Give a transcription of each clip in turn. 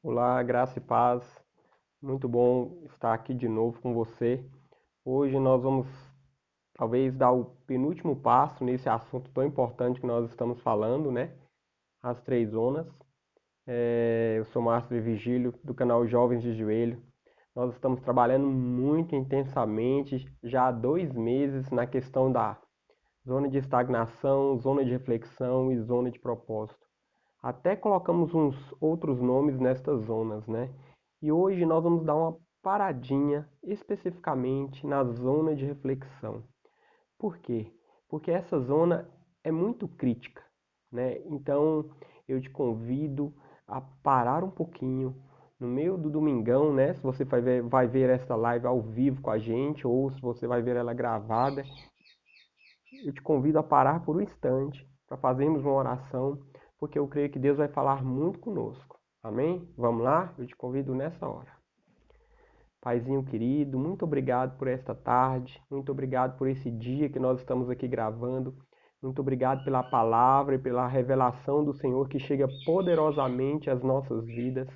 Olá, graça e paz. Muito bom estar aqui de novo com você. Hoje nós vamos talvez dar o penúltimo passo nesse assunto tão importante que nós estamos falando, né? As três zonas. Eu sou Márcio Virgílio, do canal Jovens de Joelho. Nós estamos trabalhando muito intensamente já há 2 meses na questão da zona de estagnação, zona de reflexão e zona de propósito. Até colocamos uns outros nomes nestas zonas, né? E hoje nós vamos dar uma paradinha especificamente na zona de reflexão. Por quê? Porque essa zona é muito crítica, né? Então eu te convido a parar um pouquinho no meio do domingão, né? Se você vai ver essa live ao vivo com a gente ou se você vai ver ela gravada, eu te convido a parar por um instante para fazermos uma oração, porque eu creio que Deus vai falar muito conosco. Amém? Vamos lá? Eu te convido nessa hora. Paizinho querido, muito obrigado por esta tarde, muito obrigado por esse dia que nós estamos aqui gravando, muito obrigado pela palavra e pela revelação do Senhor que chega poderosamente às nossas vidas.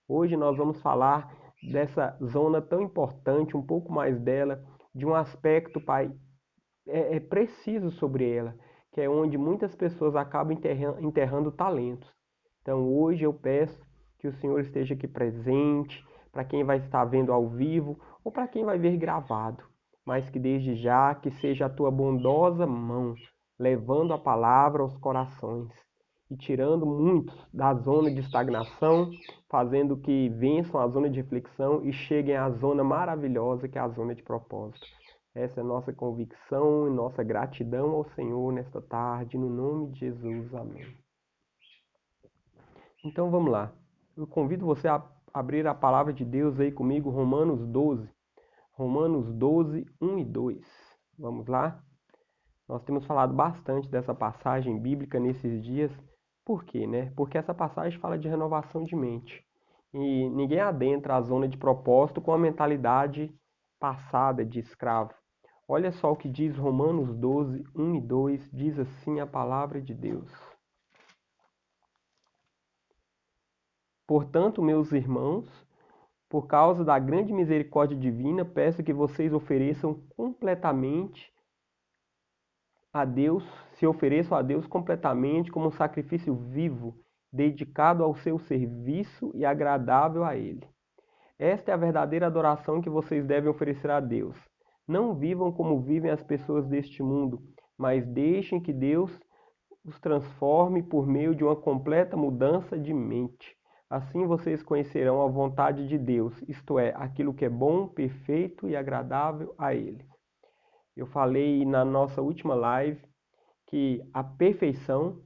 Hoje nós vamos falar dessa zona tão importante, um pouco mais dela, de um aspecto, Pai, é preciso sobre ela, que é onde muitas pessoas acabam enterrando talentos. Então hoje eu peço que o Senhor esteja aqui presente, para quem vai estar vendo ao vivo ou para quem vai ver gravado, mas que desde já que seja a tua bondosa mão levando a palavra aos corações e tirando muitos da zona de estagnação, fazendo que vençam a zona de reflexão e cheguem à zona maravilhosa que é a zona de propósito. Essa é a nossa convicção e nossa gratidão ao Senhor nesta tarde, no nome de Jesus. Amém. Então vamos lá. Eu convido você a abrir a palavra de Deus aí comigo, Romanos 12. Romanos 12, 1 e 2. Vamos lá? Nós temos falado bastante dessa passagem bíblica nesses dias. Por quê, né? Porque essa passagem fala de renovação de mente. E ninguém adentra a zona de propósito com a mentalidade passada de escravo. Olha só o que diz Romanos 12, 1 e 2, diz assim a palavra de Deus. Portanto, meus irmãos, por causa da grande misericórdia divina, peço que vocês ofereçam completamente a Deus, se ofereçam a Deus completamente como um sacrifício vivo, dedicado ao seu serviço e agradável a Ele. Esta é a verdadeira adoração que vocês devem oferecer a Deus. Não vivam como vivem as pessoas deste mundo, mas deixem que Deus os transforme por meio de uma completa mudança de mente. Assim vocês conhecerão a vontade de Deus, isto é, aquilo que é bom, perfeito e agradável a Ele. Eu falei na nossa última live que a perfeição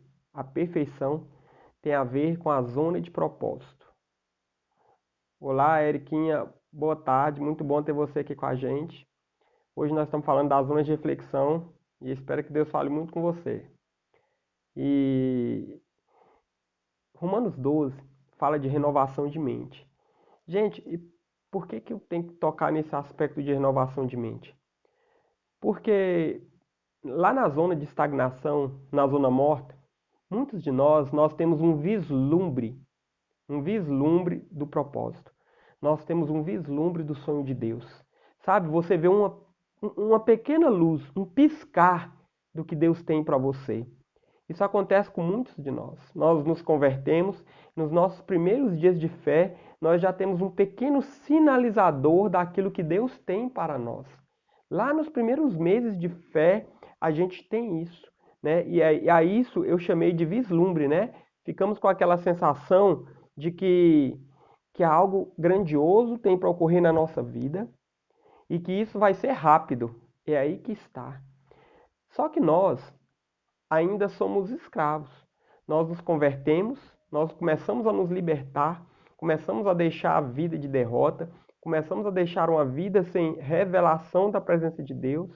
tem a ver com a zona de propósito. Olá, Eriquinha, boa tarde, muito bom ter você aqui com a gente. Hoje nós estamos falando da zona de reflexão e espero que Deus fale muito com você. E Romanos 12 fala de renovação de mente. Gente, e por que eu tenho que tocar nesse aspecto de renovação de mente? Porque lá na zona de estagnação, na zona morta, muitos de nós temos um vislumbre do propósito. Nós temos um vislumbre do sonho de Deus. Sabe, você vê uma pequena luz, um piscar do que Deus tem para você. Isso acontece com muitos de nós. Nós nos convertemos, nos nossos primeiros dias de fé, nós já temos um pequeno sinalizador daquilo que Deus tem para nós. Lá nos primeiros meses de fé, a gente tem isso, né? E a isso eu chamei de vislumbre, né? Ficamos com aquela sensação de que algo grandioso tem para ocorrer na nossa vida e que isso vai ser rápido. É aí que está. Só que nós ainda somos escravos. Nós nos convertemos, nós começamos a nos libertar, começamos a deixar a vida de derrota, começamos a deixar uma vida sem revelação da presença de Deus.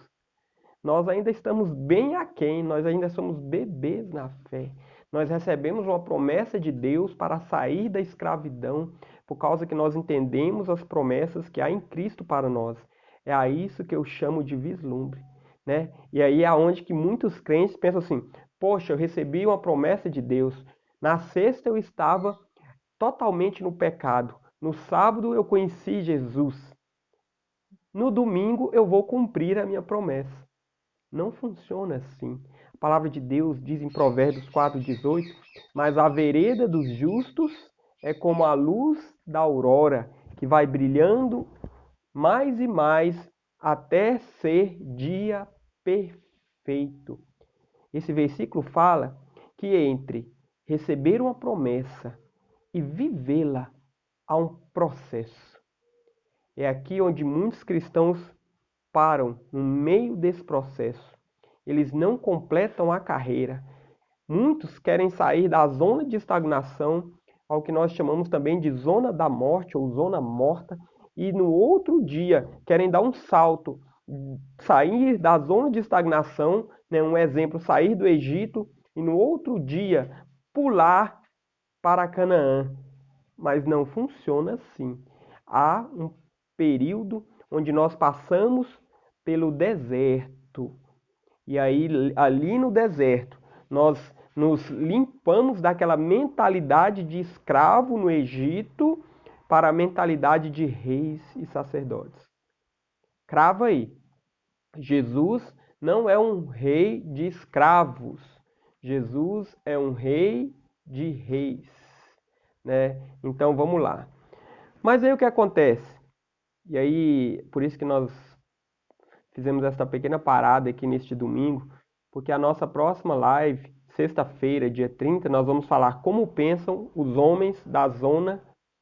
Nós ainda estamos bem aquém, nós ainda somos bebês na fé. Nós recebemos uma promessa de Deus para sair da escravidão, por causa que nós entendemos as promessas que há em Cristo para nós. É a isso que eu chamo de vislumbre, né? E aí é onde que muitos crentes pensam assim: poxa, eu recebi uma promessa de Deus. Na sexta eu estava totalmente no pecado. No sábado eu conheci Jesus. No domingo eu vou cumprir a minha promessa. Não funciona assim. A palavra de Deus diz em Provérbios 4,18: mas a vereda dos justos é como a luz da aurora, que vai brilhando mais e mais até ser dia perfeito. Esse versículo fala que entre receber uma promessa e vivê-la há um processo. É aqui onde muitos cristãos param no meio desse processo. Eles não completam a carreira. Muitos querem sair da zona de estagnação, ao que nós chamamos também de zona da morte ou zona morta, e no outro dia querem dar um salto, sair da zona de estagnação, né? Um exemplo, sair do Egito, e no outro dia pular para Canaã. Mas não funciona assim. Há um período onde nós passamos pelo deserto. E aí, ali no deserto, nós nos limpamos daquela mentalidade de escravo no Egito para a mentalidade de reis e sacerdotes. Crava aí. Jesus não é um rei de escravos. Jesus é um rei de reis, né? Então vamos lá. Mas aí o que acontece? E aí, por isso que nós fizemos essa pequena parada aqui neste domingo, porque a nossa próxima live, sexta-feira, dia 30, nós vamos falar como pensam os homens da zona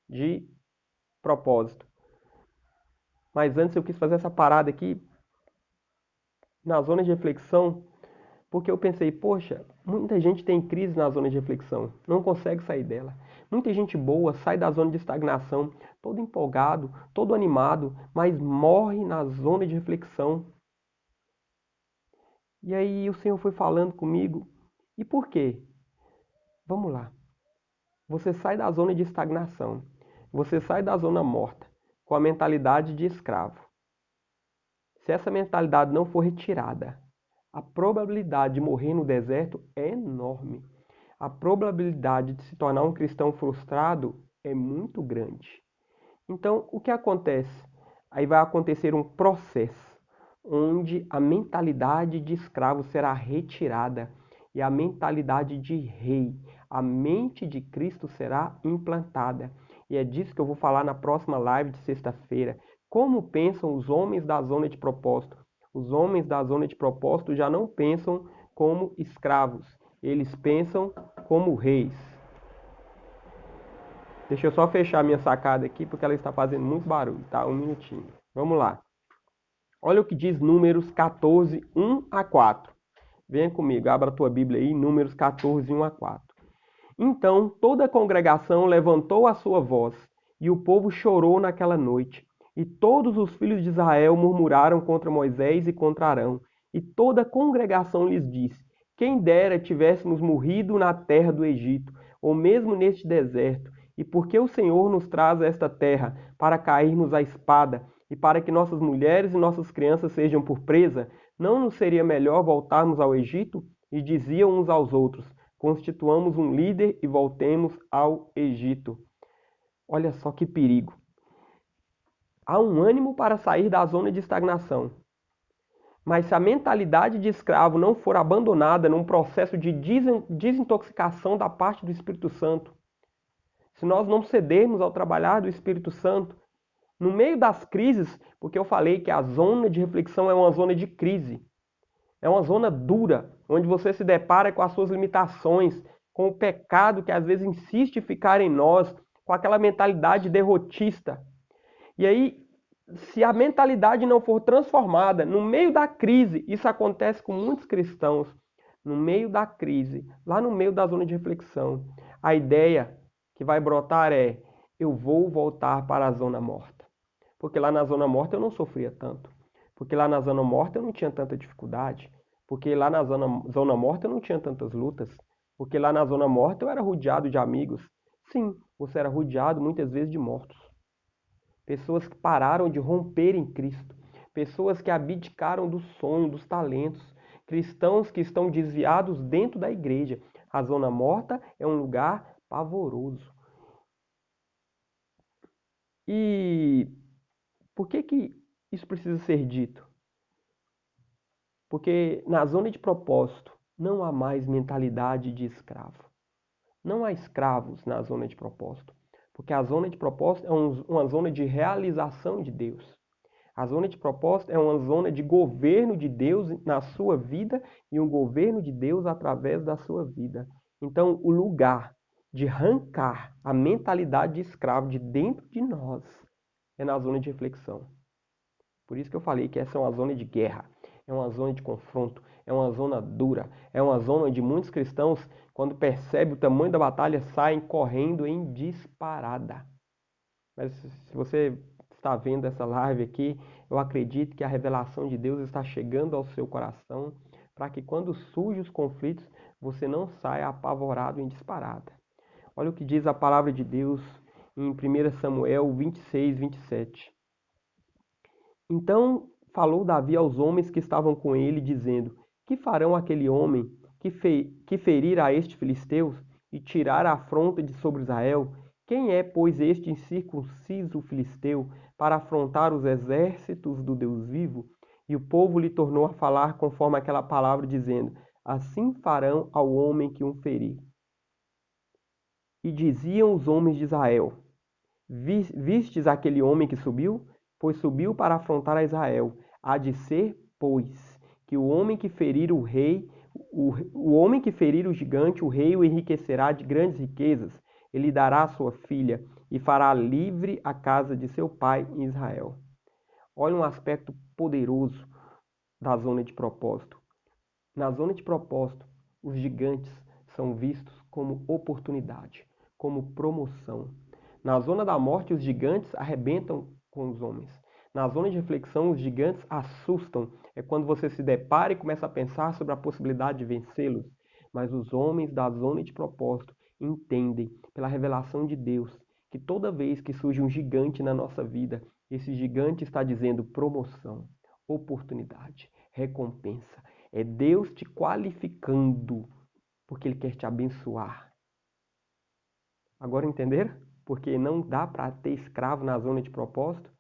de propósito. Mas antes eu quis fazer essa parada aqui na zona de reflexão, porque eu pensei, poxa, muita gente tem crise na zona de reflexão, não consegue sair dela. Muita gente boa sai da zona de estagnação, todo empolgado, todo animado, mas morre na zona de reflexão. E aí o Senhor foi falando comigo. E por quê? Vamos lá. Você sai da zona de estagnação. Você sai da zona morta com a mentalidade de escravo. Se essa mentalidade não for retirada, a probabilidade de morrer no deserto é enorme. A probabilidade de se tornar um cristão frustrado é muito grande. Então, o que acontece? Aí vai acontecer um processo onde a mentalidade de escravo será retirada e a mentalidade de rei, a mente de Cristo será implantada. E é disso que eu vou falar na próxima live de sexta-feira. Como pensam os homens da zona de propósito? Os homens da zona de propósito já não pensam como escravos, eles pensam como reis. Deixa eu só fechar minha sacada aqui, porque ela está fazendo muito barulho, tá? Um minutinho. Vamos lá. Olha o que diz Números 14, 1 a 4. Venha comigo, abra a tua Bíblia aí, Números 14, 1 a 4. Então toda a congregação levantou a sua voz, e o povo chorou naquela noite. E todos os filhos de Israel murmuraram contra Moisés e contra Arão. E toda a congregação lhes disse: quem dera tivéssemos morrido na terra do Egito, ou mesmo neste deserto. E porque o Senhor nos traz a esta terra para cairmos à espada, e para que nossas mulheres e nossas crianças sejam por presa, não nos seria melhor voltarmos ao Egito? E diziam uns aos outros: constituamos um líder e voltemos ao Egito. Olha só que perigo. Há um ânimo para sair da zona de estagnação. Mas se a mentalidade de escravo não for abandonada num processo de desintoxicação da parte do Espírito Santo, se nós não cedermos ao trabalhar do Espírito Santo, no meio das crises, porque eu falei que a zona de reflexão é uma zona de crise, é uma zona dura, onde você se depara com as suas limitações, com o pecado que às vezes insiste em ficar em nós, com aquela mentalidade derrotista. E aí, se a mentalidade não for transformada, no meio da crise, isso acontece com muitos cristãos, no meio da crise, lá no meio da zona de reflexão, a ideia que vai brotar é: eu vou voltar para a zona morta. Porque lá na zona morta eu não sofria tanto. Porque lá na zona morta eu não tinha tanta dificuldade. Porque lá na zona morta eu não tinha tantas lutas. Porque lá na zona morta eu era rodeado de amigos. Sim, você era rodeado muitas vezes de mortos. Pessoas que pararam de romper em Cristo. Pessoas que abdicaram do sonho, dos talentos. Cristãos que estão desviados dentro da igreja. A zona morta é um lugar pavoroso. E por que isso precisa ser dito? Porque na zona de propósito não há mais mentalidade de escravo. Não há escravos na zona de propósito. Porque a zona de propósito é uma zona de realização de Deus. A zona de propósito é uma zona de governo de Deus na sua vida e um governo de Deus através da sua vida. Então, o lugar de arrancar a mentalidade de escravo de dentro de nós é na zona de reflexão. Por isso que eu falei que essa é uma zona de guerra, é uma zona de confronto, é uma zona dura, é uma zona onde muitos cristãos, quando percebem o tamanho da batalha, saem correndo em disparada. Mas se você está vendo essa live aqui, eu acredito que a revelação de Deus está chegando ao seu coração para que quando surgem os conflitos, você não saia apavorado em disparada. Olha o que diz a palavra de Deus em 1 Samuel 26, 27. Então falou Davi aos homens que estavam com ele, dizendo: Que farão aquele homem que ferir a este filisteu e tirar a afronta de sobre Israel? Quem é, pois, este incircunciso filisteu para afrontar os exércitos do Deus vivo? E o povo lhe tornou a falar conforme aquela palavra, dizendo: Assim farão ao homem que um ferir. E diziam os homens de Israel: Vistes aquele homem que subiu? Pois subiu para afrontar a Israel. Há de ser, pois, que o homem que ferir o rei, o homem que ferir o gigante, o rei o enriquecerá de grandes riquezas. Ele dará a sua filha e fará livre a casa de seu pai em Israel. Olha um aspecto poderoso da zona de propósito. Na zona de propósito, os gigantes são vistos como oportunidade, como promoção. Na zona da morte, os gigantes arrebentam com os homens. Na zona de reflexão, os gigantes assustam. É quando você se depara e começa a pensar sobre a possibilidade de vencê-los. Mas os homens da zona de propósito entendem, pela revelação de Deus, que toda vez que surge um gigante na nossa vida, esse gigante está dizendo promoção, oportunidade, recompensa. É Deus te qualificando, porque Ele quer te abençoar. Agora entenderam? Porque não dá para ter escravo na zona de propósito.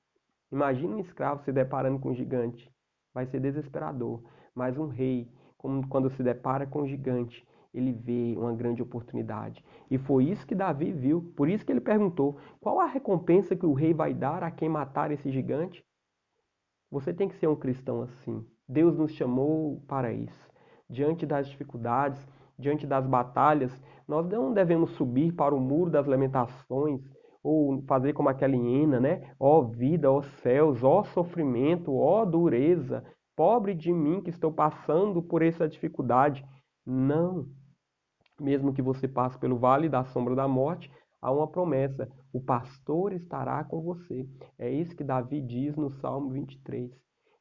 Imagina um escravo se deparando com um gigante. Vai ser desesperador. Mas um rei, quando se depara com um gigante, ele vê uma grande oportunidade. E foi isso que Davi viu. Por isso que ele perguntou: qual a recompensa que o rei vai dar a quem matar esse gigante? Você tem que ser um cristão assim. Deus nos chamou para isso. Diante das dificuldades, diante das batalhas, nós não devemos subir para o muro das lamentações ou fazer como aquela hiena, né? Ó vida, ó céus, ó sofrimento, ó dureza, pobre de mim que estou passando por essa dificuldade. Não. Mesmo que você passe pelo vale da sombra da morte, há uma promessa: o pastor estará com você. É isso que Davi diz no Salmo 23.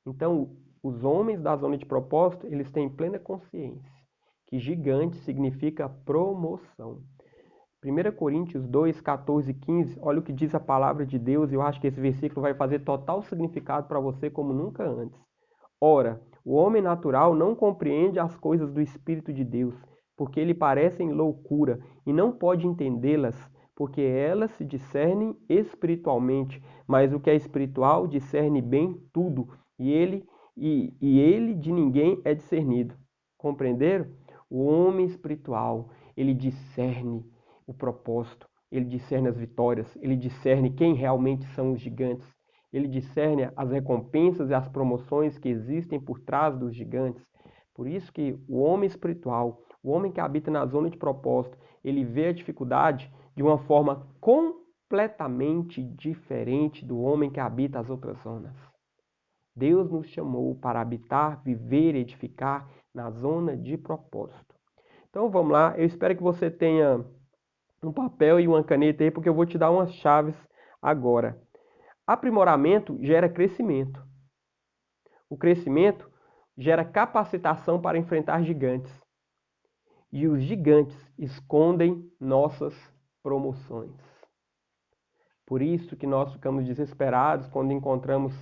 Então, os homens da zona de propósito, eles têm plena consciência que gigante significa promoção. 1 Coríntios 2, 14 e 15, olha o que diz a palavra de Deus, e eu acho que esse versículo vai fazer total significado para você como nunca antes. Ora, o homem natural não compreende as coisas do Espírito de Deus, porque lhe parecem loucura, e não pode entendê-las, porque elas se discernem espiritualmente, mas o que é espiritual discerne bem tudo, e ele de ninguém é discernido. Compreenderam? O homem espiritual, ele discerne o propósito, ele discerne as vitórias, ele discerne quem realmente são os gigantes. Ele discerne as recompensas e as promoções que existem por trás dos gigantes. Por isso que o homem espiritual, o homem que habita na zona de propósito, ele vê a dificuldade de uma forma completamente diferente do homem que habita as outras zonas. Deus nos chamou para habitar, viver e edificar na zona de propósito. Então vamos lá, eu espero que você tenha um papel e uma caneta aí, porque eu vou te dar umas chaves agora. Aprimoramento gera crescimento. O crescimento gera capacitação para enfrentar gigantes. E os gigantes escondem nossas promoções. Por isso que nós ficamos desesperados quando encontramos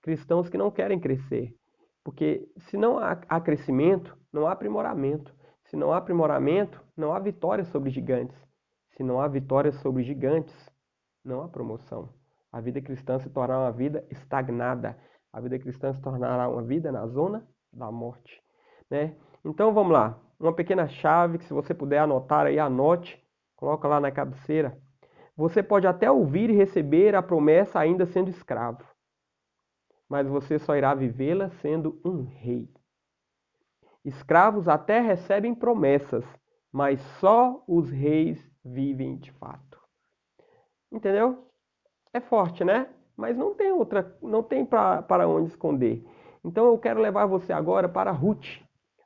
cristãos que não querem crescer. Porque se não há crescimento, não há aprimoramento. Se não há aprimoramento, não há vitória sobre gigantes. Se não há vitória sobre gigantes, não há promoção. A vida cristã se tornará uma vida estagnada. A vida cristã se tornará uma vida na zona da morte, né? Então vamos lá. Uma pequena chave que se você puder anotar aí, anote, coloca lá na cabeceira. Você pode até ouvir e receber a promessa ainda sendo escravo, mas você só irá vivê-la sendo um rei. Escravos até recebem promessas, mas só os reis vivem de fato. Entendeu? É forte, né? Mas não tem outra, não tem para onde esconder. Então eu quero levar você agora para Ruth,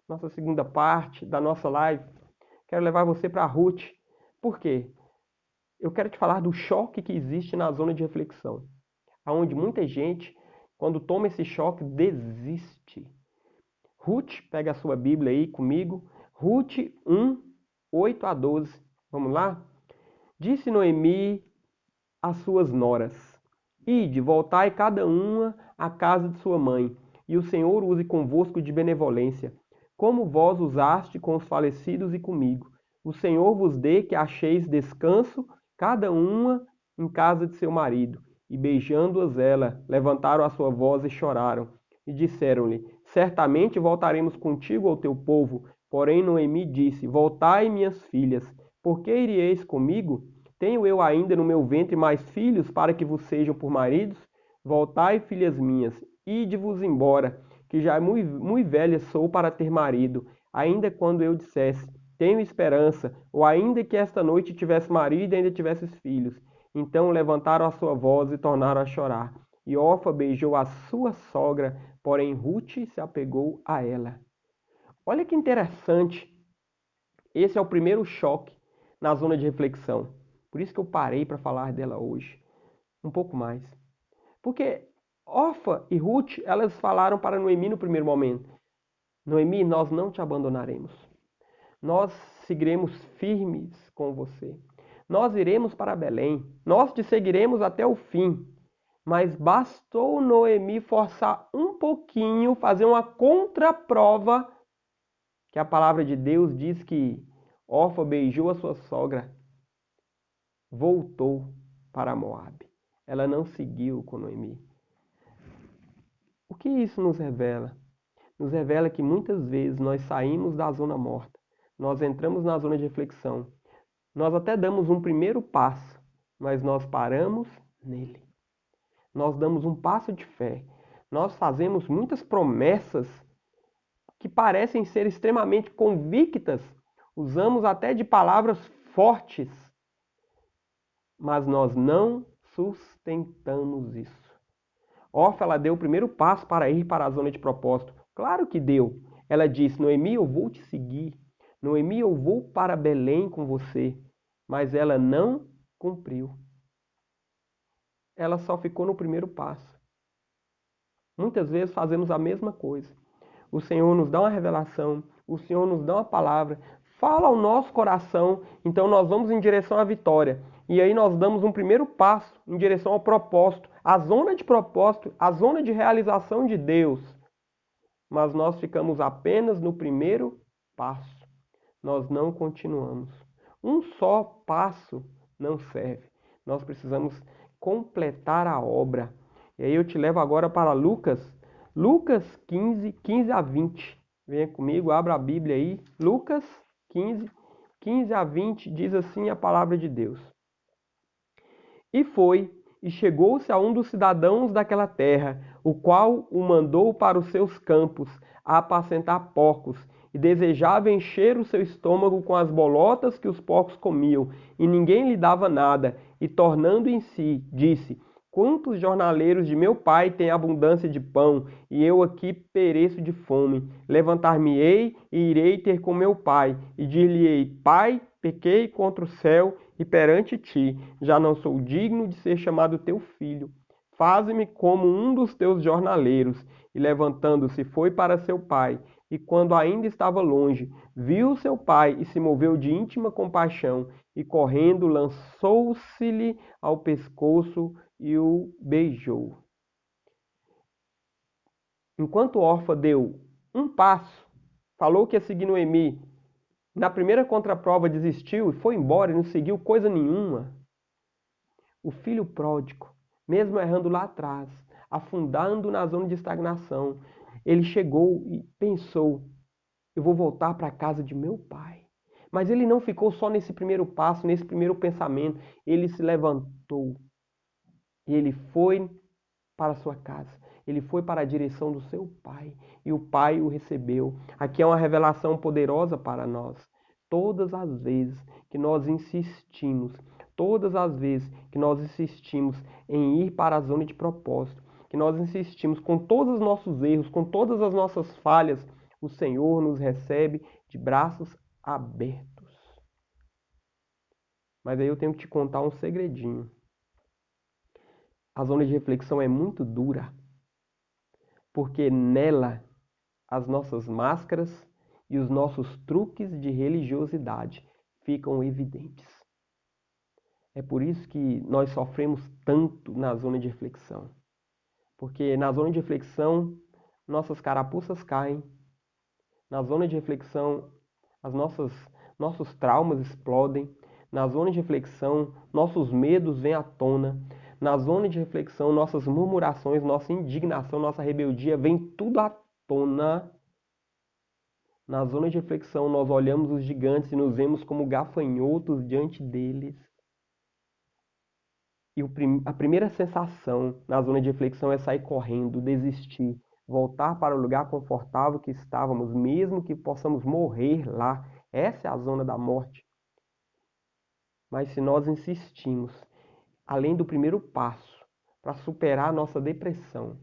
nossa segunda parte da nossa live. Quero levar você para Ruth. Por quê? Eu quero te falar do choque que existe na zona de reflexão, aonde muita gente, quando toma esse choque, desiste. Ruth, pega a sua Bíblia aí comigo. Ruth 1, 8 a 12. Vamos lá? Disse Noemi às suas noras: Ide, voltai cada uma à casa de sua mãe, e o Senhor use convosco de benevolência, como vós usaste com os falecidos e comigo. O Senhor vos dê que acheis descanso, cada uma em casa de seu marido. E beijando-as ela, levantaram a sua voz e choraram. E disseram-lhe: Certamente voltaremos contigo ao teu povo. Porém Noemi disse: Voltai, minhas filhas, por que iríeis comigo? Tenho eu ainda no meu ventre mais filhos para que vos sejam por maridos? Voltai, filhas minhas, ide-vos embora, que já muito velha sou para ter marido. Ainda quando eu dissesse, tenho esperança, ou ainda que esta noite tivesse marido e ainda tivesses filhos. Então levantaram a sua voz e tornaram a chorar. E Orfa beijou a sua sogra, porém Ruth se apegou a ela. Olha que interessante. Esse é o primeiro choque na zona de reflexão. Por isso que eu parei para falar dela hoje. Um pouco mais. Porque Orfa e Ruth, elas falaram para Noemi no primeiro momento: Noemi, nós não te abandonaremos. Nós seguiremos firmes com você. Nós iremos para Belém. Nós te seguiremos até o fim. Mas bastou Noemi forçar um pouquinho, fazer uma contraprova, que a palavra de Deus diz que Orfa beijou a sua sogra, voltou para Moabe. Ela não seguiu com Noemi. O que isso nos revela? Nos revela que muitas vezes nós saímos da zona morta, nós entramos na zona de reflexão, nós até damos um primeiro passo, mas nós paramos nele. Nós damos um passo de fé. Nós fazemos muitas promessas que parecem ser extremamente convictas, usamos até de palavras fortes, mas nós não sustentamos isso. Orfa, ela deu o primeiro passo para ir para a zona de propósito. Claro que deu. Ela disse: Noemi, eu vou te seguir. Noemi, eu vou para Belém com você. Mas ela não cumpriu. Ela só ficou no primeiro passo. Muitas vezes fazemos a mesma coisa. O Senhor nos dá uma revelação, o Senhor nos dá uma palavra, fala ao nosso coração, então nós vamos em direção à vitória. E aí nós damos um primeiro passo em direção ao propósito, à zona de propósito, à zona de realização de Deus. Mas nós ficamos apenas no primeiro passo. Nós não continuamos. Um só passo não serve. Nós precisamos completar a obra. E aí eu te levo agora para Lucas 15, 15 a 20. Venha comigo, abra a Bíblia aí. Lucas 15, 15 a 20 diz assim a palavra de Deus. E foi, e chegou-se a um dos cidadãos daquela terra, o qual o mandou para os seus campos, a apacentar porcos, e desejava encher o seu estômago com as bolotas que os porcos comiam, e ninguém lhe dava nada, e tornando em si, disse: Quantos jornaleiros de meu pai têm abundância de pão, e eu aqui pereço de fome? Levantar-me-ei e irei ter com meu pai, e dir-lhe-ei: Pai, pequei contra o céu e perante ti, já não sou digno de ser chamado teu filho. Faze-me como um dos teus jornaleiros. E levantando-se, foi para seu pai. E quando ainda estava longe, viu seu pai e se moveu de íntima compaixão, e correndo lançou-se-lhe ao pescoço e o beijou. Enquanto Orfa deu um passo, falou que ia seguir Noemi, na primeira contraprova desistiu e foi embora e não seguiu coisa nenhuma. O filho pródigo mesmo errando lá atrás, afundando na zona de estagnação, ele chegou e pensou: eu vou voltar para a casa de meu pai. Mas ele não ficou só nesse primeiro passo, nesse primeiro pensamento. Ele se levantou e ele foi para a sua casa. Ele foi para a direção do seu pai e o pai o recebeu. Aqui é uma revelação poderosa para nós. Todas as vezes que nós insistimos, todas as vezes que nós insistimos em ir para a zona de propósito, que nós insistimos com todos os nossos erros, com todas as nossas falhas, o Senhor nos recebe de braços abertos. Mas aí eu tenho que te contar um segredinho. A zona de reflexão é muito dura, porque nela as nossas máscaras e os nossos truques de religiosidade ficam evidentes. É por isso que nós sofremos tanto na zona de reflexão. Porque na zona de reflexão, nossas carapuças caem. Na zona de reflexão, nossos traumas explodem. Na zona de reflexão, nossos medos vêm à tona. Na zona de reflexão, nossas murmurações, nossa indignação, nossa rebeldia, vem tudo à tona. Na zona de reflexão, nós olhamos os gigantes e nos vemos como gafanhotos diante deles. E a primeira sensação na zona de reflexão é sair correndo, desistir, voltar para o lugar confortável que estávamos, mesmo que possamos morrer lá. Essa é a zona da morte. Mas se nós insistimos, além do primeiro passo, para superar a nossa depressão,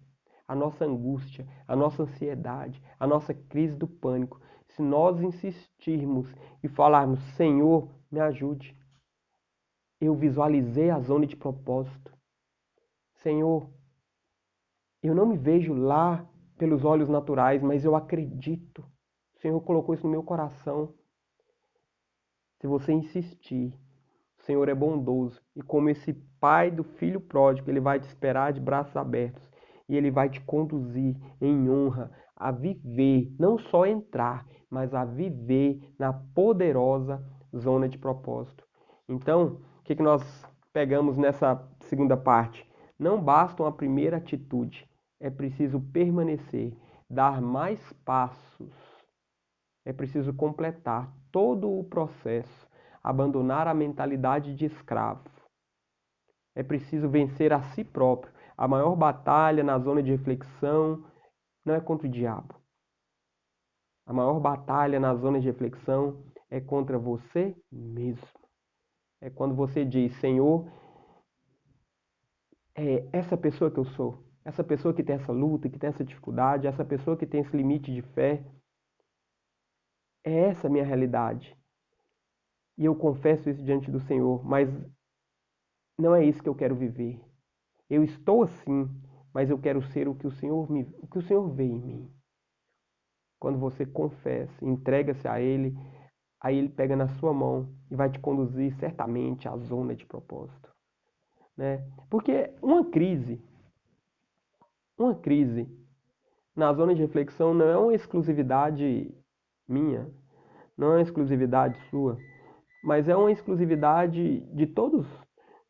a nossa angústia, a nossa ansiedade, a nossa crise do pânico, se nós insistirmos e falarmos: Senhor, me ajude. Eu visualizei a zona de propósito. Senhor, eu não me vejo lá pelos olhos naturais, mas eu acredito. O Senhor colocou isso no meu coração. Se você insistir, o Senhor é bondoso. E como esse pai do filho pródigo, ele vai te esperar de braços abertos. E ele vai te conduzir em honra a viver, não só entrar, mas a viver na poderosa zona de propósito. Então, o que nós pegamos nessa segunda parte? Não basta uma primeira atitude, é preciso permanecer, dar mais passos. É preciso completar todo o processo, abandonar a mentalidade de escravo. É preciso vencer a si próprio. A maior batalha na zona de reflexão não é contra o diabo. A maior batalha na zona de reflexão é contra você mesmo. É quando você diz: Senhor, é essa pessoa que eu sou, essa pessoa que tem essa luta, que tem essa dificuldade, essa pessoa que tem esse limite de fé, é essa a minha realidade. E eu confesso isso diante do Senhor, mas não é isso que eu quero viver. Eu estou assim, mas eu quero ser o que o que o Senhor vê em mim. Quando você confessa, entrega-se a Ele, aí Ele pega na sua mão e vai te conduzir certamente à zona de propósito, né? Porque uma crise na zona de reflexão não é uma exclusividade minha, não é uma exclusividade sua, mas é uma exclusividade de todos,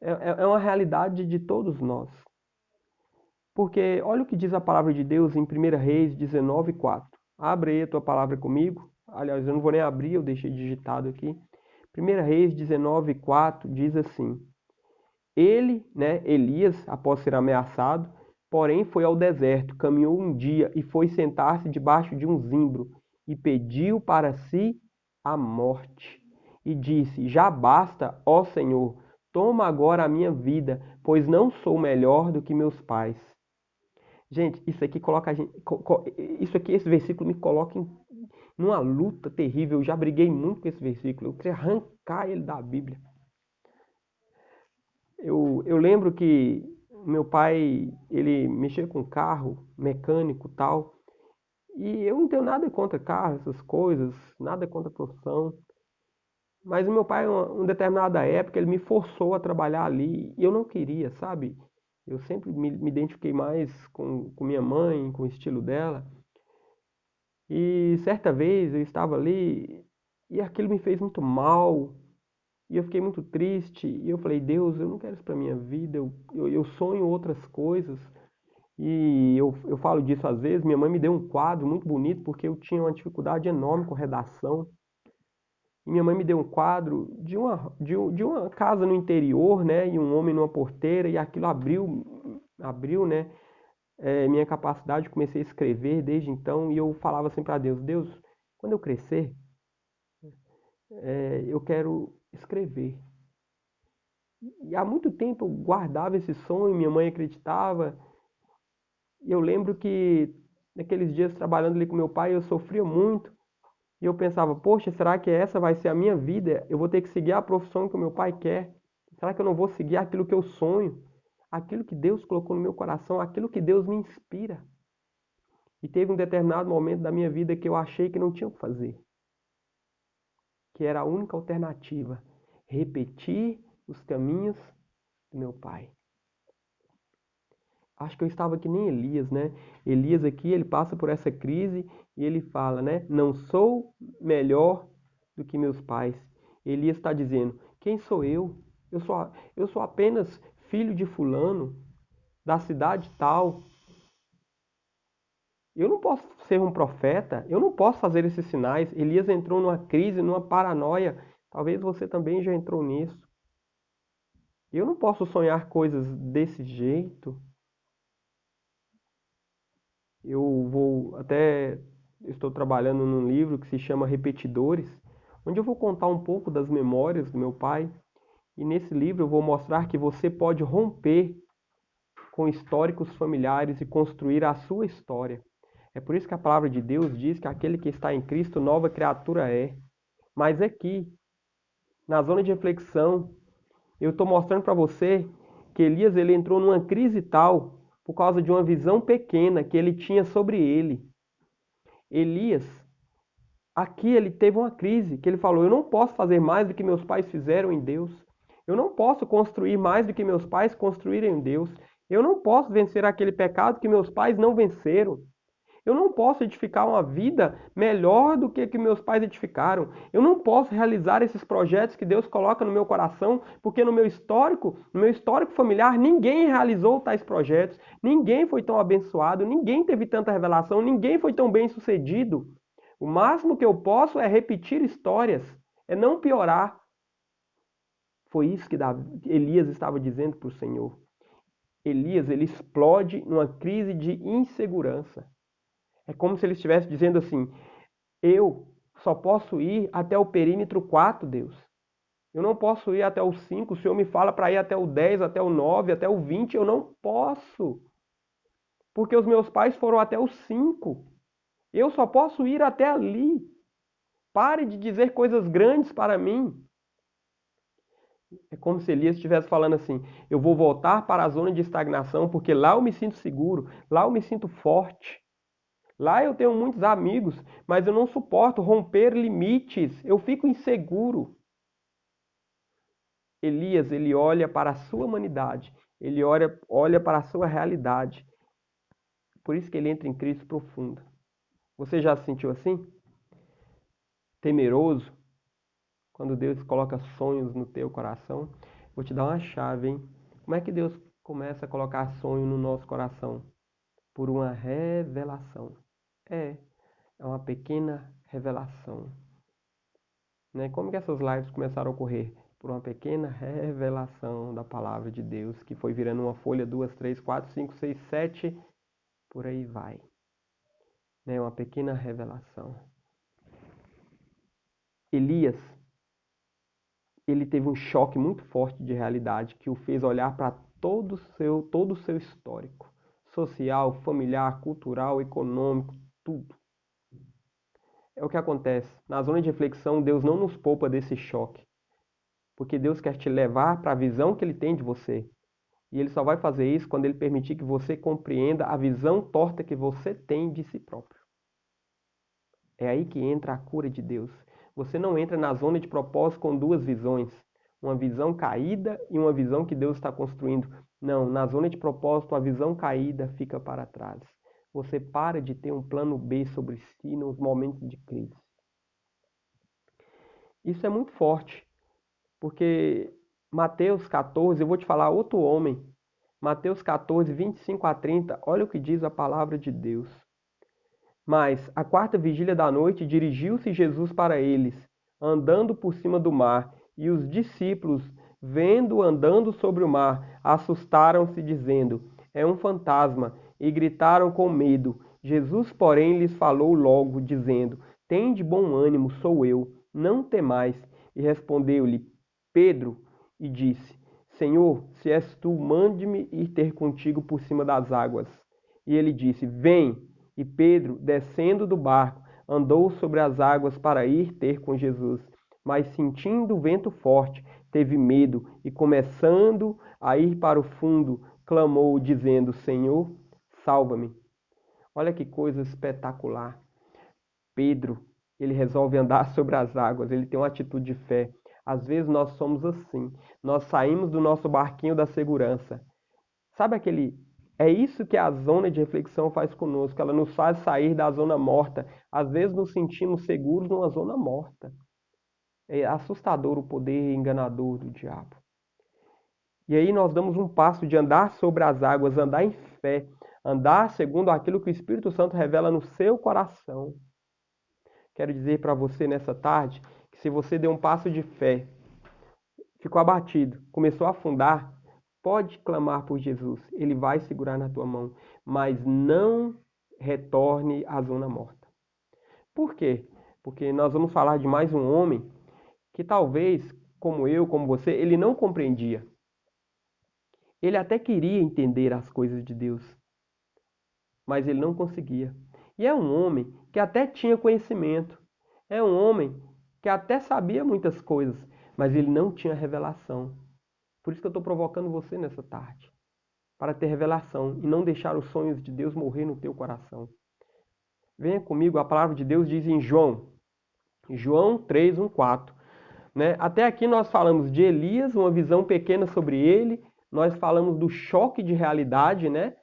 é uma realidade de todos nós. Porque olha o que diz a palavra de Deus em 1 Reis 19:4. Abre aí a tua palavra comigo. Aliás, eu não vou nem abrir, eu deixei digitado aqui. 1 Reis 19:4 diz assim: Ele, né, Elias, após ser ameaçado, porém foi ao deserto, caminhou um dia e foi sentar-se debaixo de um zimbro e pediu para si a morte. E disse: Já basta, ó Senhor, toma agora a minha vida, pois não sou melhor do que meus pais. Gente, isso aqui coloca a gente, isso aqui, esse versículo me coloca numa luta terrível. Eu já briguei muito com esse versículo. Eu queria arrancar ele da Bíblia. Eu lembro que meu pai, ele mexia com carro, mecânico e tal. E eu não tenho nada contra carro, essas coisas, nada contra a profissão. Mas o meu pai, em uma determinada época, ele me forçou a trabalhar ali e eu não queria, sabe? Eu sempre me identifiquei mais com minha mãe, com o estilo dela. E certa vez eu estava ali e aquilo me fez muito mal. E eu fiquei muito triste. E eu falei: Deus, eu não quero isso para minha vida. Eu eu sonho outras coisas. E eu falo disso às vezes. Minha mãe me deu um quadro muito bonito porque eu tinha uma dificuldade enorme com redação. E minha mãe me deu um quadro de uma casa no interior, né? E um homem numa porteira, e aquilo abriu, né? Minha capacidade, comecei a escrever desde então, e eu falava assim para Deus: Deus, quando eu crescer, eu quero escrever. E há muito tempo eu guardava esse sonho, minha mãe acreditava, e eu lembro que naqueles dias trabalhando ali com meu pai, eu sofria muito, e eu pensava: poxa, será que essa vai ser a minha vida? Eu vou ter que seguir a profissão que o meu pai quer? Será que eu não vou seguir aquilo que eu sonho? Aquilo que Deus colocou no meu coração, aquilo que Deus me inspira? E teve um determinado momento da minha vida que eu achei que não tinha o que fazer, que era a única alternativa: repetir os caminhos do meu pai. Acho que eu estava que nem Elias, né? Elias aqui, ele passa por essa crise e ele fala, né? Não sou melhor do que meus pais. Elias está dizendo: quem sou eu? Eu sou apenas filho de fulano, da cidade tal. Eu não posso ser um profeta, eu não posso fazer esses sinais. Elias entrou numa crise, numa paranoia. Talvez você também já entrou nisso. Eu não posso sonhar coisas desse jeito. Estou trabalhando num livro que se chama Repetidores, onde eu vou contar um pouco das memórias do meu pai. E nesse livro eu vou mostrar que você pode romper com históricos familiares e construir a sua história. É por isso que a palavra de Deus diz que aquele que está em Cristo, nova criatura é. Mas aqui, na zona de reflexão, eu estou mostrando para você que Elias ele entrou numa crise tal por causa de uma visão pequena que ele tinha sobre ele. Elias, aqui ele teve uma crise, que ele falou: eu não posso fazer mais do que meus pais fizeram em Deus. Eu não posso construir mais do que meus pais construíram em Deus. Eu não posso vencer aquele pecado que meus pais não venceram. Eu não posso edificar uma vida melhor do que meus pais edificaram. Eu não posso realizar esses projetos que Deus coloca no meu coração, porque no meu histórico familiar, ninguém realizou tais projetos, ninguém foi tão abençoado, ninguém teve tanta revelação, ninguém foi tão bem sucedido. O máximo que eu posso é repetir histórias, é não piorar. Foi isso que Elias estava dizendo para o Senhor. Elias, ele explode numa crise de insegurança. É como se ele estivesse dizendo assim: eu só posso ir até o perímetro 4, Deus. Eu não posso ir até o 5. O Senhor me fala para ir até o 10, até o 9, até o 20. Eu não posso. Porque os meus pais foram até o 5. Eu só posso ir até ali. Pare de dizer coisas grandes para mim. É como se Elias estivesse falando assim: eu vou voltar para a zona de estagnação, porque lá eu me sinto seguro, lá eu me sinto forte. Lá eu tenho muitos amigos, mas eu não suporto romper limites. Eu fico inseguro. Elias, ele olha para a sua humanidade. Ele olha para a sua realidade. Por isso que ele entra em crise profunda. Você já se sentiu assim? Temeroso? Quando Deus coloca sonhos no teu coração? Vou te dar uma chave, hein? Como é que Deus começa a colocar sonho no nosso coração? Por uma revelação. É, é uma pequena revelação. Né? Como que essas lives começaram a ocorrer? Por uma pequena revelação da palavra de Deus, que foi virando uma folha, 2, 3, 4, 5, 6, 7, por aí vai. Né? Uma pequena revelação. Elias, ele teve um choque muito forte de realidade que o fez olhar para todo o seu histórico, social, familiar, cultural, econômico, tudo. É o que acontece. Na zona de reflexão, Deus não nos poupa desse choque, porque Deus quer te levar para a visão que Ele tem de você. E Ele só vai fazer isso quando Ele permitir que você compreenda a visão torta que você tem de si próprio. É aí que entra a cura de Deus. Você não entra na zona de propósito com duas visões. Uma visão caída e uma visão que Deus está construindo. Não, na zona de propósito, a visão caída fica para trás. Você para de ter um plano B sobre si nos momentos de crise. Isso é muito forte, porque Mateus 14, eu vou te falar outro homem, Mateus 14, 25 a 30, olha o que diz a palavra de Deus. Mas, à quarta vigília da noite, dirigiu-se Jesus para eles, andando por cima do mar, e os discípulos, vendo-o andando sobre o mar, assustaram-se, dizendo: É um fantasma, e gritaram com medo. Jesus, porém, lhes falou logo, dizendo: Tende bom ânimo, sou eu, não temais. E respondeu-lhe Pedro, e disse: Senhor, se és tu, mande-me ir ter contigo por cima das águas. E ele disse: Vem. E Pedro, descendo do barco, andou sobre as águas para ir ter com Jesus. Mas sentindo o vento forte, teve medo e, começando a ir para o fundo, clamou, dizendo: Senhor, salva-me. Olha que coisa espetacular. Pedro, ele resolve andar sobre as águas, ele tem uma atitude de fé. Às vezes nós somos assim. Nós saímos do nosso barquinho da segurança. Sabe aquele. É isso que a zona de reflexão faz conosco. Ela nos faz sair da zona morta. Às vezes nos sentimos seguros numa zona morta. É assustador o poder enganador do diabo. E aí nós damos um passo de andar sobre as águas, andar em fé, andar segundo aquilo que o Espírito Santo revela no seu coração. Quero dizer para você nessa tarde que se você deu um passo de fé, ficou abatido, começou a afundar, pode clamar por Jesus, ele vai segurar na tua mão, mas não retorne à zona morta. Por quê? Porque nós vamos falar de mais um homem que talvez, como eu, como você, ele não compreendia. Ele até queria entender as coisas de Deus, mas ele não conseguia. E é um homem que até tinha conhecimento, é um homem que até sabia muitas coisas, mas ele não tinha revelação. Por isso que eu estou provocando você nessa tarde, para ter revelação e não deixar os sonhos de Deus morrer no teu coração. Venha comigo, a palavra de Deus diz em João 3, 1, 4. Né? Até aqui nós falamos de Elias, uma visão pequena sobre ele, nós falamos do choque de realidade, né?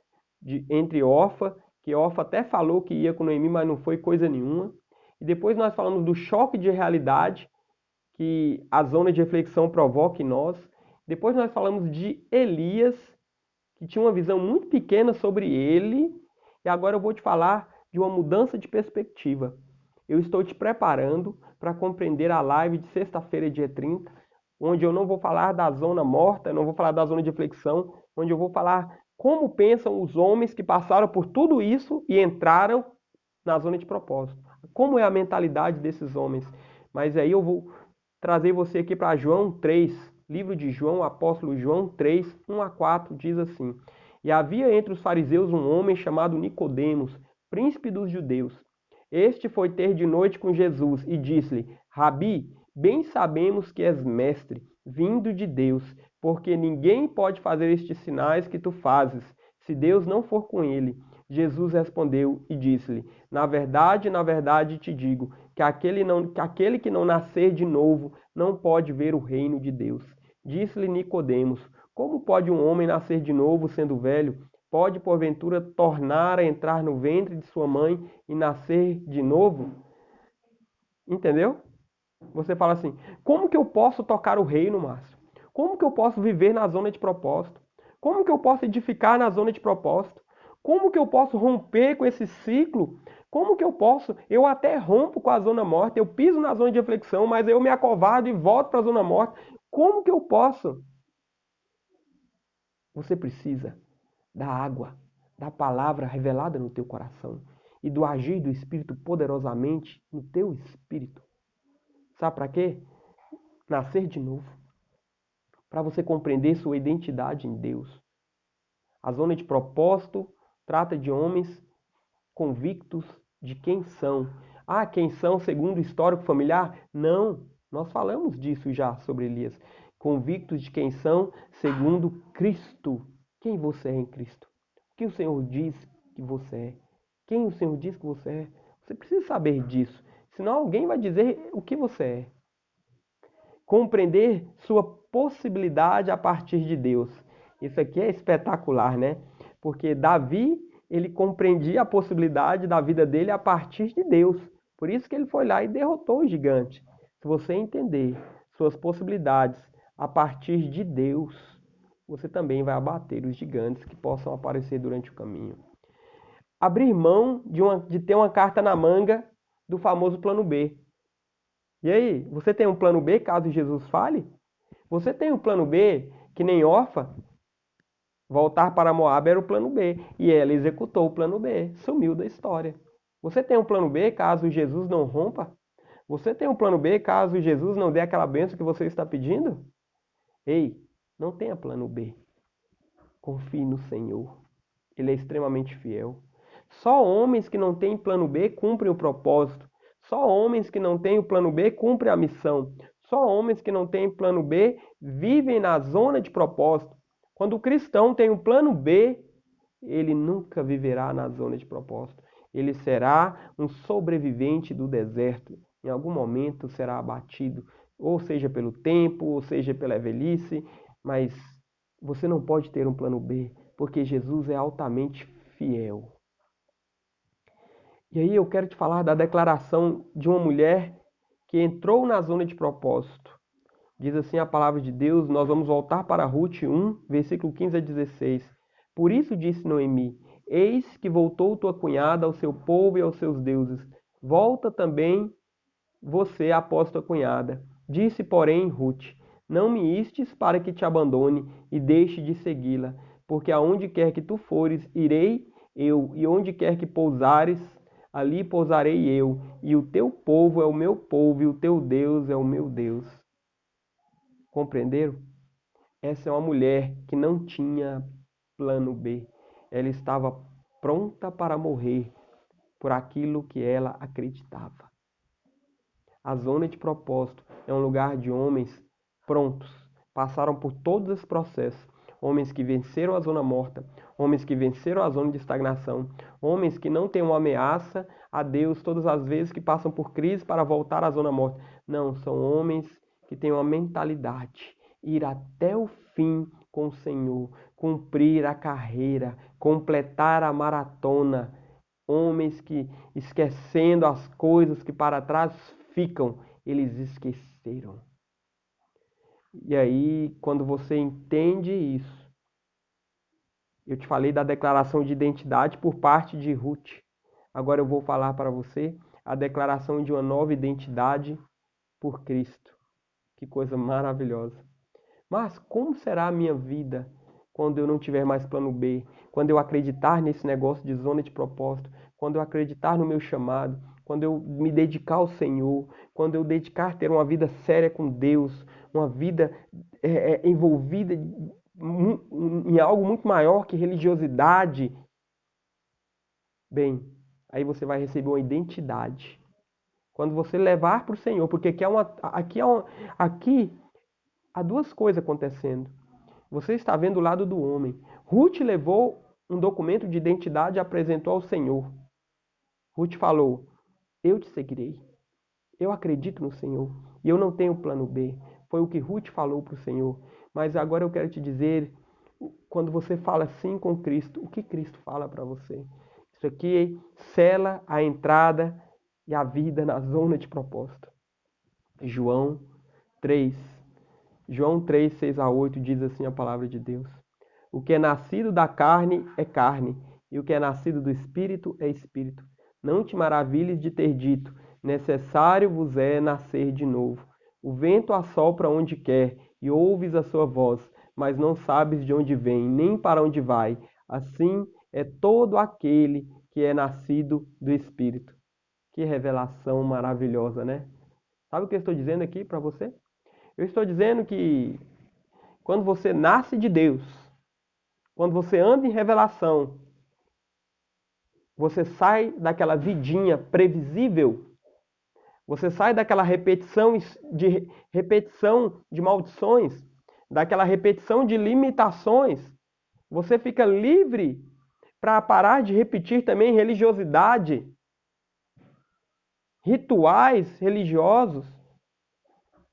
Entre Orfa, que Orfa até falou que ia com Noemi, mas não foi coisa nenhuma. E depois nós falamos do choque de realidade que a zona de reflexão provoca em nós. Depois nós falamos de Elias, que tinha uma visão muito pequena sobre ele. E agora eu vou te falar de uma mudança de perspectiva. Eu estou te preparando para compreender a live de sexta-feira, dia 30, onde eu não vou falar da zona morta, não vou falar da zona de reflexão, onde eu vou falar como pensam os homens que passaram por tudo isso e entraram na zona de propósito. Como é a mentalidade desses homens. Mas aí eu vou trazer você aqui para João 3, livro de João, apóstolo João 3, 1 a 4, diz assim: E havia entre os fariseus um homem chamado Nicodemos, príncipe dos judeus. Este foi ter de noite com Jesus e disse-lhe: Rabi, bem sabemos que és mestre, vindo de Deus, porque ninguém pode fazer estes sinais que tu fazes, se Deus não for com ele. Jesus respondeu e disse-lhe: na verdade te digo, que aquele que não nascer de novo não pode ver o reino de Deus. Disse-lhe Nicodemos: como pode um homem nascer de novo sendo velho? Pode, porventura, tornar a entrar no ventre de sua mãe e nascer de novo? Entendeu? Você fala assim, como que eu posso tocar o reino, Márcio? Como que eu posso viver na zona de propósito? Como que eu posso edificar na zona de propósito? Como que eu posso romper com esse ciclo? Como que eu posso? Eu até rompo com a zona morta, eu piso na zona de reflexão, mas eu me acovardo e volto para a zona morta. Como que eu posso? Você precisa da água, da palavra revelada no teu coração e do agir do Espírito poderosamente no teu espírito. Sabe para quê? Nascer de novo. Para você compreender sua identidade em Deus. A zona de propósito trata de homens convictos de quem são. Ah, quem são segundo o histórico familiar? Não, nós falamos disso já sobre Elias. Convictos de quem são segundo Cristo. Quem você é em Cristo? O que o Senhor diz que você é? Quem o Senhor diz que você é? Você precisa saber disso. Senão alguém vai dizer o que você é. Compreender sua possibilidade a partir de Deus. Isso aqui é espetacular, né? Porque Davi, ele compreendia a possibilidade da vida dele a partir de Deus. Por isso que ele foi lá e derrotou o gigante. Se você entender suas possibilidades a partir de Deus, você também vai abater os gigantes que possam aparecer durante o caminho. Abrir mão de ter uma carta na manga do famoso plano B. E aí, você tem um plano B caso Jesus fale? Você tem um plano B que nem Orfa? Voltar para Moab era o plano B. E ela executou o plano B. Sumiu da história. Você tem um plano B caso Jesus não rompa? Você tem um plano B caso Jesus não dê aquela bênção que você está pedindo? Ei, não tenha plano B. Confie no Senhor. Ele é extremamente fiel. Só homens que não têm plano B cumprem o propósito. Só homens que não têm o plano B cumprem a missão. Só homens que não têm plano B vivem na zona de propósito. Quando o cristão tem um plano B, ele nunca viverá na zona de propósito. Ele será um sobrevivente do deserto. Em algum momento será abatido, ou seja pelo tempo, ou seja pela velhice, mas você não pode ter um plano B, porque Jesus é altamente fiel. E aí eu quero te falar da declaração de uma mulher que entrou na zona de propósito. Diz assim a palavra de Deus, nós vamos voltar para Ruth 1, versículo 15 a 16. Por isso disse Noemi, eis que voltou tua cunhada ao seu povo e aos seus deuses. Volta também você após tua cunhada. Disse, porém, Ruth, não me istes para que te abandone e deixe de segui-la, porque aonde quer que tu fores, irei eu, e onde quer que pousares, ali pousarei eu, e o teu povo é o meu povo, e o teu Deus é o meu Deus. Compreenderam? Essa é uma mulher que não tinha plano B. Ela estava pronta para morrer por aquilo que ela acreditava. A zona de propósito é um lugar de homens prontos, passaram por todos os processos. Homens que venceram a zona morta, homens que venceram a zona de estagnação, homens que não têm uma ameaça a Deus todas as vezes que passam por crise para voltar à zona morta. Não, são homens que têm uma mentalidade, ir até o fim com o Senhor, cumprir a carreira, completar a maratona. Homens que, esquecendo as coisas que para trás ficam, eles esqueceram. E aí, quando você entende isso, eu te falei da declaração de identidade por parte de Ruth. Agora eu vou falar para você a declaração de uma nova identidade por Cristo. Que coisa maravilhosa. Mas como será a minha vida quando eu não tiver mais plano B? Quando eu acreditar nesse negócio de zona de propósito? Quando eu acreditar no meu chamado? Quando eu me dedicar ao Senhor? Quando eu dedicar a ter uma vida séria com Deus? Uma vida envolvida em algo muito maior que religiosidade? Bem, aí você vai receber uma identidade. Quando você levar para o Senhor, porque aqui há duas coisas acontecendo. Você está vendo o lado do homem. Ruth levou um documento de identidade e apresentou ao Senhor. Ruth falou, eu te seguirei. Eu acredito no Senhor. E eu não tenho plano B. Foi o que Ruth falou para o Senhor. Mas agora eu quero te dizer, quando você fala sim com Cristo, o que Cristo fala para você? Isso aqui sela a entrada e a vida na zona de propósito. João 3, 6 a 8 diz assim a palavra de Deus. O que é nascido da carne é carne, e o que é nascido do Espírito é Espírito. Não te maravilhes de ter dito, necessário vos é nascer de novo. O vento assopra onde quer, e ouves a sua voz, mas não sabes de onde vem, nem para onde vai. Assim é todo aquele que é nascido do Espírito. Que revelação maravilhosa, né? Sabe o que eu estou dizendo aqui para você? Eu estou dizendo que quando você nasce de Deus, quando você anda em revelação, você sai daquela vidinha previsível, você sai daquela repetição de maldições, daquela repetição de limitações. Você fica livre para parar de repetir também religiosidade, rituais religiosos.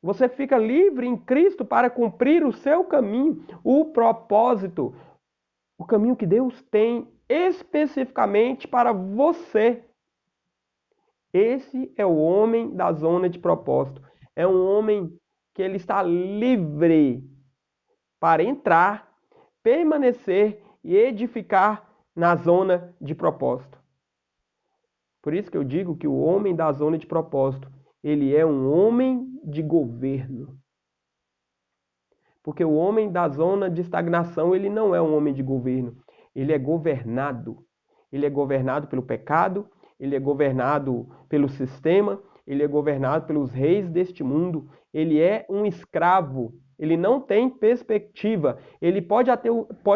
Você fica livre em Cristo para cumprir o seu caminho, o propósito, o caminho que Deus tem especificamente para você. Esse é o homem da zona de propósito. É um homem que ele está livre para entrar permanecer e edificar na zona de propósito. Por isso que eu digo que o homem da zona de propósito, ele é um homem de governo. Porque o homem da zona de estagnação, ele não é um homem de governo. Ele é governado. Ele é governado pelo pecado, ele é governado pelo sistema, ele é governado pelos reis deste mundo. Ele é um escravo. Ele não tem perspectiva. Ele pode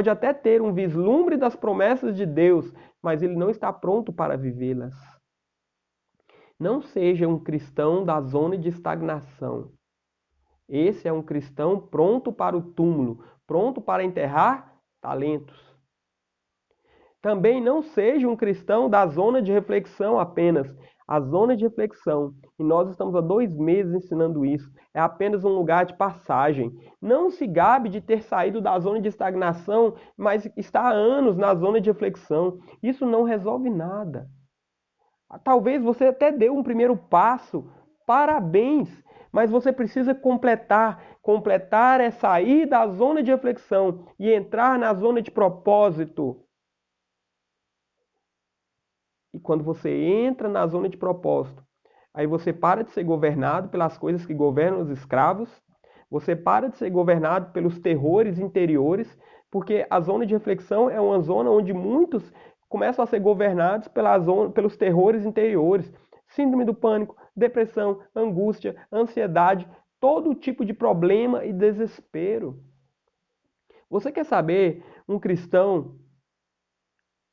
até ter um vislumbre das promessas de Deus, mas ele não está pronto para vivê-las. Não seja um cristão da zona de estagnação. Esse é um cristão pronto para o túmulo, pronto para enterrar talentos. Também não seja um cristão da zona de reflexão apenas. A zona de reflexão, e nós estamos há 2 meses ensinando isso, é apenas um lugar de passagem. Não se gabe de ter saído da zona de estagnação, mas está há anos na zona de reflexão. Isso não resolve nada. Talvez você até deu um primeiro passo, parabéns, mas você precisa completar. Completar é sair da zona de reflexão e entrar na zona de propósito. E quando você entra na zona de propósito, aí você para de ser governado pelas coisas que governam os escravos, você para de ser governado pelos terrores interiores, porque a zona de reflexão é uma zona onde muitos começam a ser governados pelos terrores interiores. Síndrome do pânico, depressão, angústia, ansiedade, todo tipo de problema e desespero. Você quer saber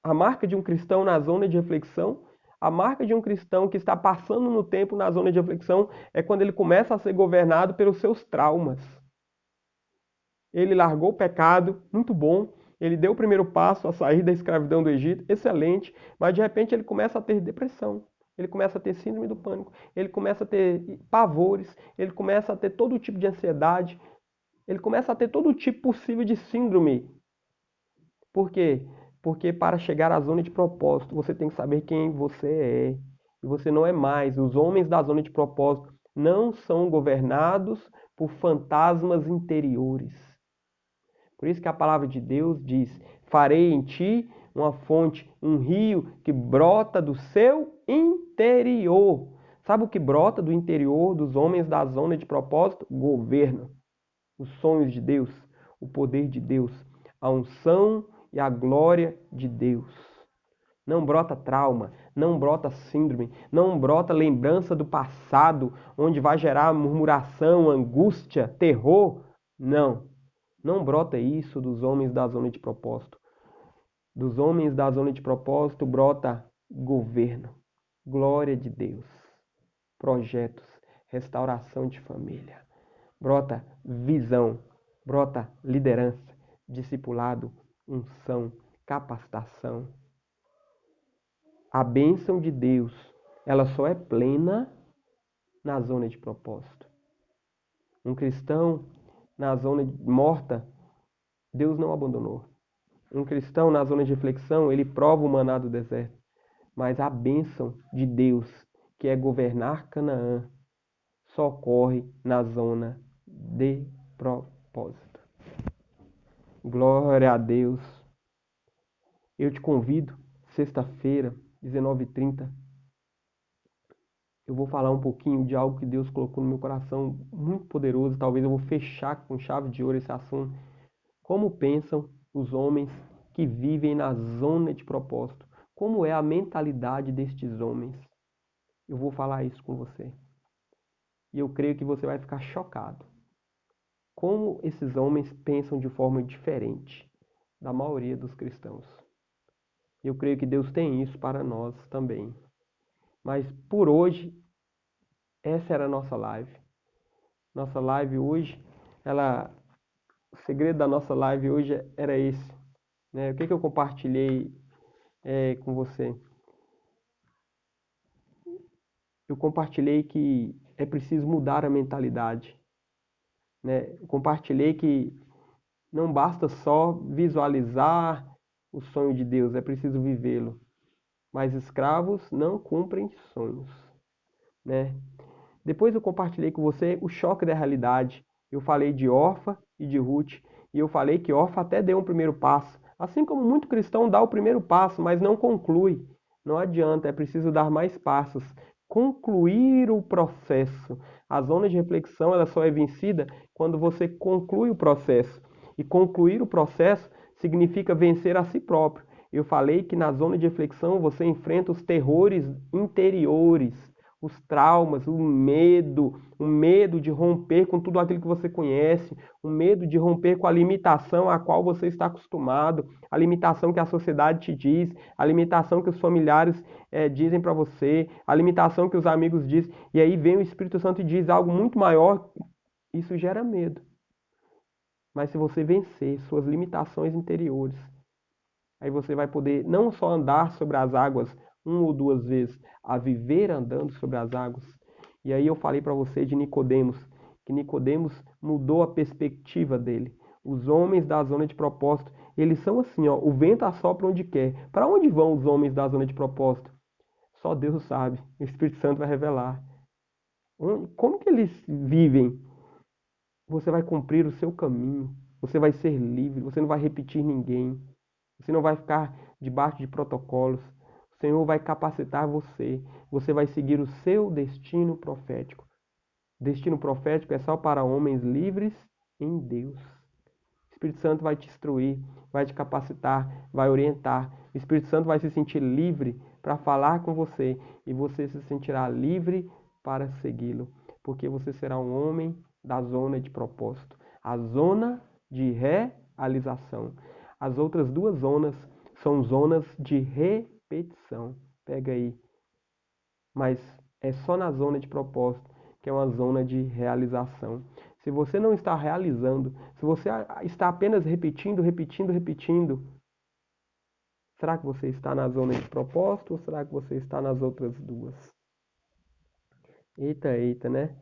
a marca de um cristão na zona de reflexão? A marca de um cristão que está passando no tempo na zona de reflexão é quando ele começa a ser governado pelos seus traumas. Ele largou o pecado, muito bom. Ele deu o primeiro passo a sair da escravidão do Egito, excelente. Mas de repente ele começa a ter depressão. Ele começa a ter síndrome do pânico. Ele começa a ter pavores. Ele começa a ter todo tipo de ansiedade. Ele começa a ter todo tipo possível de síndrome. Por quê? Porque para chegar à zona de propósito, você tem que saber quem você é. E você não é mais. Os homens da zona de propósito não são governados por fantasmas interiores. Por isso que a palavra de Deus diz: farei em ti uma fonte, um rio que brota do seu interior. Sabe o que brota do interior dos homens da zona de propósito? Governo. Os sonhos de Deus, o poder de Deus, a unção e a glória de Deus. Não brota trauma, não brota síndrome, não brota lembrança do passado, onde vai gerar murmuração, angústia, terror. Não. Não brota isso dos homens da zona de propósito. Dos homens da zona de propósito brota governo, glória de Deus, projetos, restauração de família. Brota visão, brota liderança, discipulado, unção, capacitação. A bênção de Deus, ela só é plena na zona de propósito. Um cristão na zona morta, Deus não abandonou. Um cristão na zona de reflexão, ele prova o maná do deserto. Mas a bênção de Deus, que é governar Canaã, só ocorre na zona de propósito. Glória a Deus. Eu te convido, sexta-feira, 19h30, eu vou falar um pouquinho de algo que Deus colocou no meu coração, muito poderoso. Talvez eu vou fechar com chave de ouro esse assunto. Como pensam os homens que vivem na zona de propósito? Como é a mentalidade destes homens? Eu vou falar isso com você. E eu creio que você vai ficar chocado. Como esses homens pensam de forma diferente da maioria dos cristãos. Eu creio que Deus tem isso para nós também. Mas por hoje, essa era a nossa live. Nossa live hoje, o segredo da nossa live hoje era esse. Né? O que eu compartilhei com você? Eu compartilhei que é preciso mudar a mentalidade. Né? Eu compartilhei que não basta só visualizar o sonho de Deus, é preciso vivê-lo. Mas escravos não cumprem sonhos. Né? Depois eu compartilhei com você o choque da realidade. Eu falei de Orfa e de Ruth E eu falei que Orfa até deu um primeiro passo. Assim como muito cristão dá o primeiro passo, mas não conclui. Não adianta, é preciso dar mais passos. Concluir o processo. A zona de reflexão ela só é vencida quando você conclui o processo. E concluir o processo significa vencer a si próprio. Eu falei que na zona de reflexão você enfrenta os terrores interiores, os traumas, o medo de romper com tudo aquilo que você conhece, o medo de romper com a limitação a qual você está acostumado, a limitação que a sociedade te diz, a limitação que os familiares dizem para você, a limitação que os amigos dizem. E aí vem o Espírito Santo e diz algo muito maior. Isso gera medo. Mas se você vencer suas limitações interiores, aí você vai poder não só andar sobre as águas uma ou duas vezes, a viver andando sobre as águas. E aí eu falei para você de Nicodemos, que Nicodemos mudou a perspectiva dele. Os homens da zona de propósito, eles são assim, ó, o vento assopra onde quer. Para onde vão os homens da zona de propósito? Só Deus sabe. O Espírito Santo vai revelar. Como que eles vivem? Você vai cumprir o seu caminho. Você vai ser livre. Você não vai repetir ninguém. Você não vai ficar debaixo de protocolos. O Senhor vai capacitar você. Você vai seguir o seu destino profético. Destino profético é só para homens livres em Deus. O Espírito Santo vai te instruir, vai te capacitar, vai orientar. O Espírito Santo vai se sentir livre para falar com você e você se sentirá livre para segui-lo, porque você será um homem da zona de propósito, a zona de realização. As outras duas zonas são zonas de repetição. Pega aí. Mas é só na zona de propósito que é uma zona de realização. Se você não está realizando, se você está apenas repetindo, repetindo, repetindo, será que você está na zona de propósito ou será que você está nas outras duas? Eita, eita, né?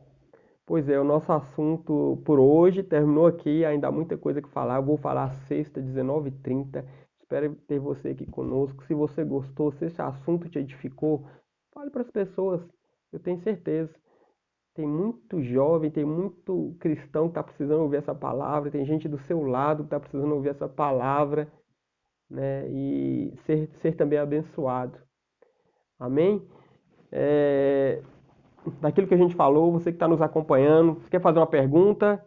Pois é, o nosso assunto por hoje terminou aqui, ainda há muita coisa que falar. Eu vou falar sexta, 19h30. Espero ter você aqui conosco. Se você gostou, se esse assunto te edificou, fale para as pessoas. Eu tenho certeza. Tem muito jovem, tem muito cristão que está precisando ouvir essa palavra, tem gente do seu lado que está precisando ouvir essa palavra, né? E ser também abençoado. Amém? Daquilo que a gente falou, você que está nos acompanhando, quer fazer uma pergunta,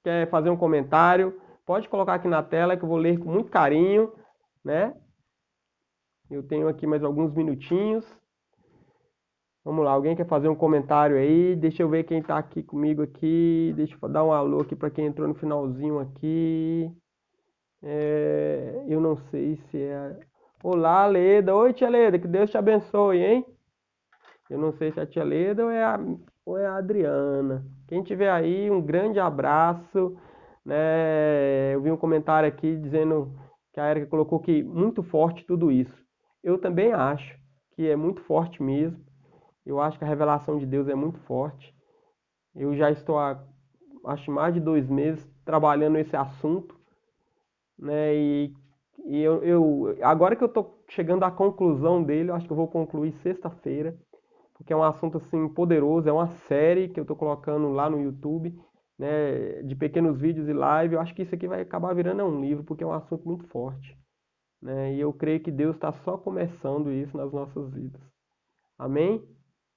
quer fazer um comentário, pode colocar aqui na tela que eu vou ler com muito carinho, né? Eu tenho aqui mais alguns minutinhos. Vamos lá, alguém quer fazer um comentário aí? Deixa eu ver quem está aqui comigo aqui. Deixa eu dar um alô aqui para quem entrou no finalzinho aqui. Eu não sei se é... Olá, Leda. Oi, tia Leda, que Deus te abençoe, hein? Eu não sei se é a tia Leda ou é a Adriana. Quem tiver aí, um grande abraço, né? Eu vi um comentário aqui dizendo que a Erika colocou que muito forte tudo isso. Eu também acho que é muito forte mesmo. Eu acho que a revelação de Deus é muito forte. Eu já estou há, acho, mais de 2 meses trabalhando nesse assunto, né? E agora que eu estou chegando à conclusão dele, eu acho que eu vou concluir sexta-feira, porque é um assunto assim poderoso, é uma série que eu estou colocando lá no YouTube, né? De pequenos vídeos e live. Eu acho que isso aqui vai acabar virando um livro, porque é um assunto muito forte, né? E eu creio que Deus está só começando isso nas nossas vidas. Amém?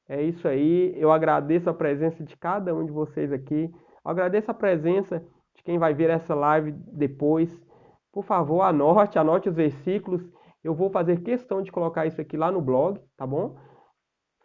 É isso aí. Eu agradeço a presença de cada um de vocês aqui. Eu agradeço a presença de quem vai ver essa live depois. Por favor, anote os versículos. Eu vou fazer questão de colocar isso aqui lá no blog, tá bom?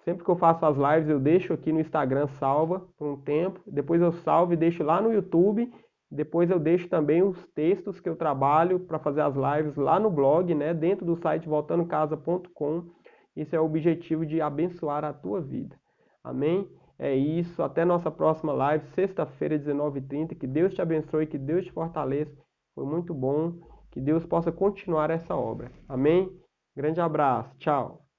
Sempre que eu faço as lives, eu deixo aqui no Instagram salva por um tempo. Depois eu salvo e deixo lá no YouTube. Depois eu deixo também os textos que eu trabalho para fazer as lives lá no blog, né? Dentro do site voltandocasa.com. Esse é o objetivo de abençoar a tua vida. Amém? É isso. Até nossa próxima live, sexta-feira, 19h30. Que Deus te abençoe, que Deus te fortaleça. Foi muito bom. Que Deus possa continuar essa obra. Amém? Grande abraço. Tchau.